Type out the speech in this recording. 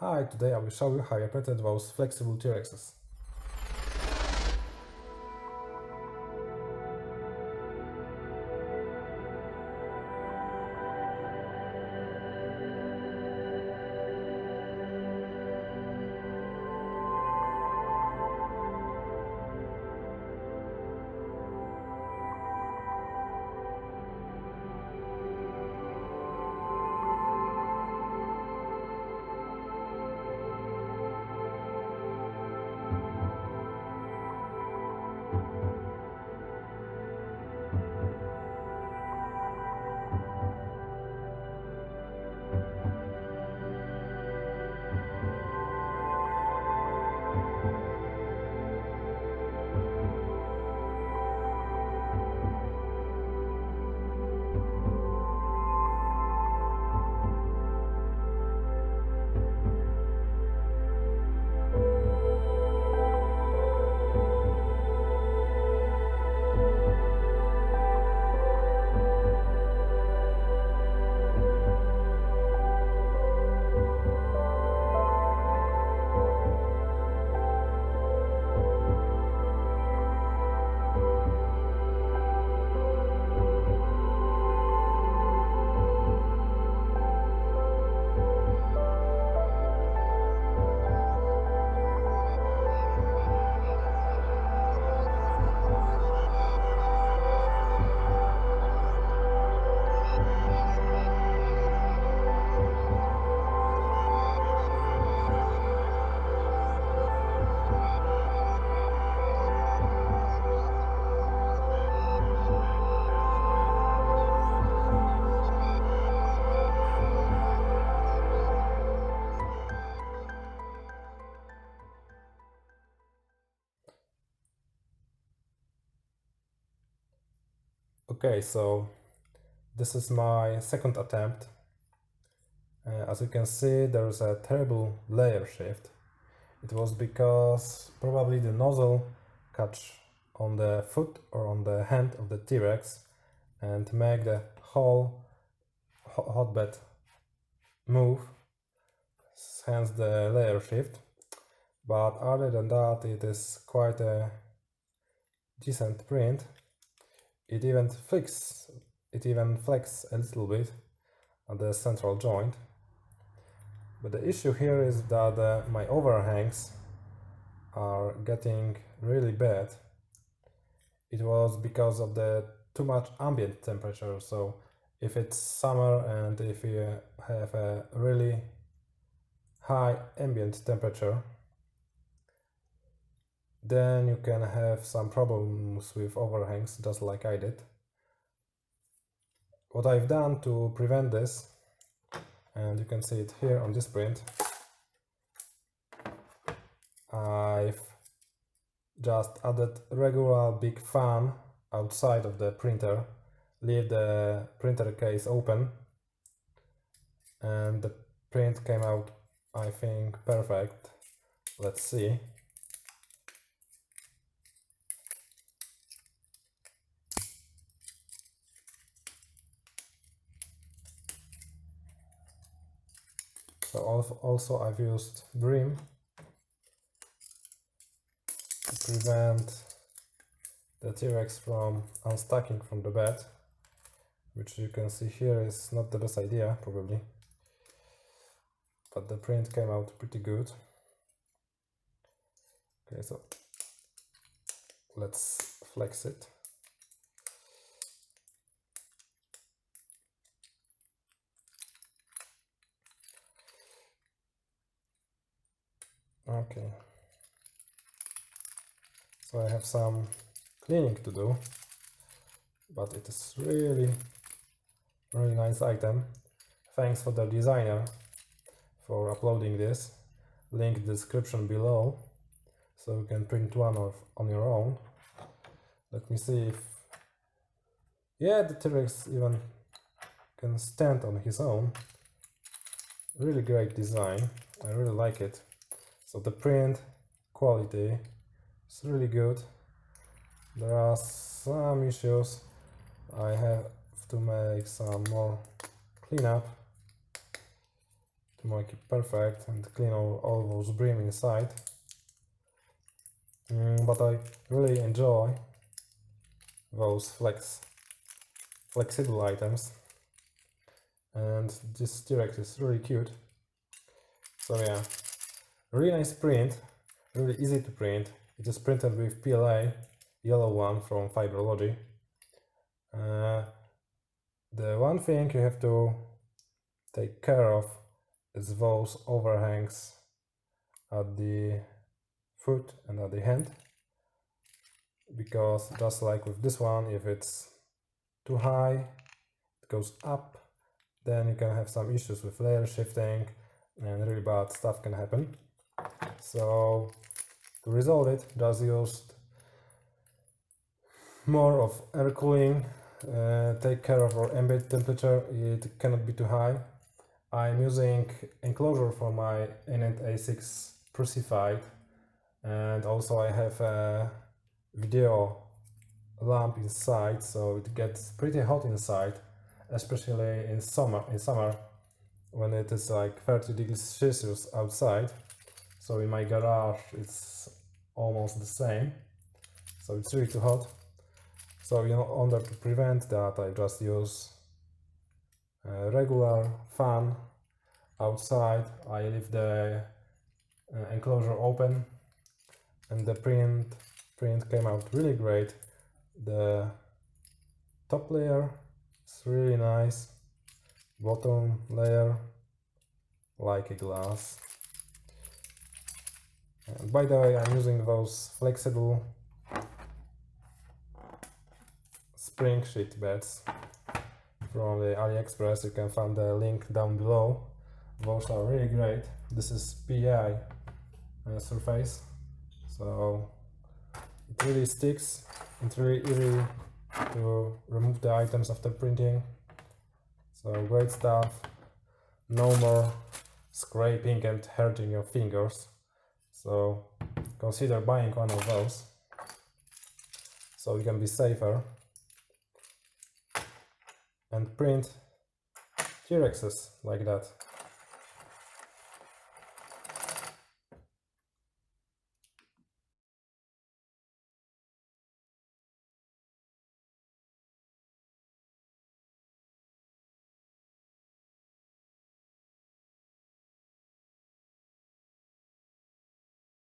Hi, today I will show you how I printed those flexible T-Rexes. Okay, so this is my second attempt. As you can see, there is a terrible layer shift. It was because probably the nozzle catch on the foot or on the hand of the T-Rex and make the whole hotbed move, hence the layer shift. But other than that, it is quite a decent print. It even flexes a little bit at the central joint. But the issue here is that my overhangs are getting really bad. It was because of the too much ambient temperature. So if it's summer and if you have a really high ambient temperature, then you can have some problems with overhangs, just like I did. What I've done to prevent this, and you can see it here on this print, I've just added regular big fan outside of the printer, leave the printer case open, and the print came out, I think, perfect. Let's see. So also I've used brim to prevent the T-Rex from unstacking from the bed, which you can see here is not the best idea probably, but the print came out pretty good. Okay, so let's flex it. Okay, so I have some cleaning to do, but it is really nice item. Thanks for the designer for uploading this. Link in the description below, so you can print one on your own. Let me see if... yeah, the T-Rex even can stand on his own. Really great design, I really like it. So the print quality is really good. There are some issues. I have to make some more cleanup to make it perfect and clean all those brim inside. But I really enjoy those flexible items, and this DrLex is really cute. So yeah, really nice print, really easy to print. It is printed with PLA, yellow one from Fiberlogy. The one thing you have to take care of is those overhangs at the foot and at the hand, because just like with this one, if it's too high, it goes up, then you can have some issues with layer shifting and really bad stuff can happen. So to resolve it, just used more of air cooling. Take care of our ambient temperature, it cannot be too high. I'm using enclosure for my A6 crucified, and also I have a video lamp inside, so it gets pretty hot inside, especially in summer when it is like 30 degrees Celsius outside. So in my garage it's almost the same, so it's really too hot. So in order to prevent that, I just use a regular fan outside. I leave the enclosure open, and the print came out really great. The top layer is really nice, bottom layer like a glass. And by the way, I'm using those flexible spring sheet beds from the AliExpress. You can find the link down below. Those are really great. This is PI surface, so it really sticks. It's really easy to remove the items after printing. So great stuff. No more scraping and hurting your fingers. So consider buying one of those, so you can be safer and print DrLexes like that.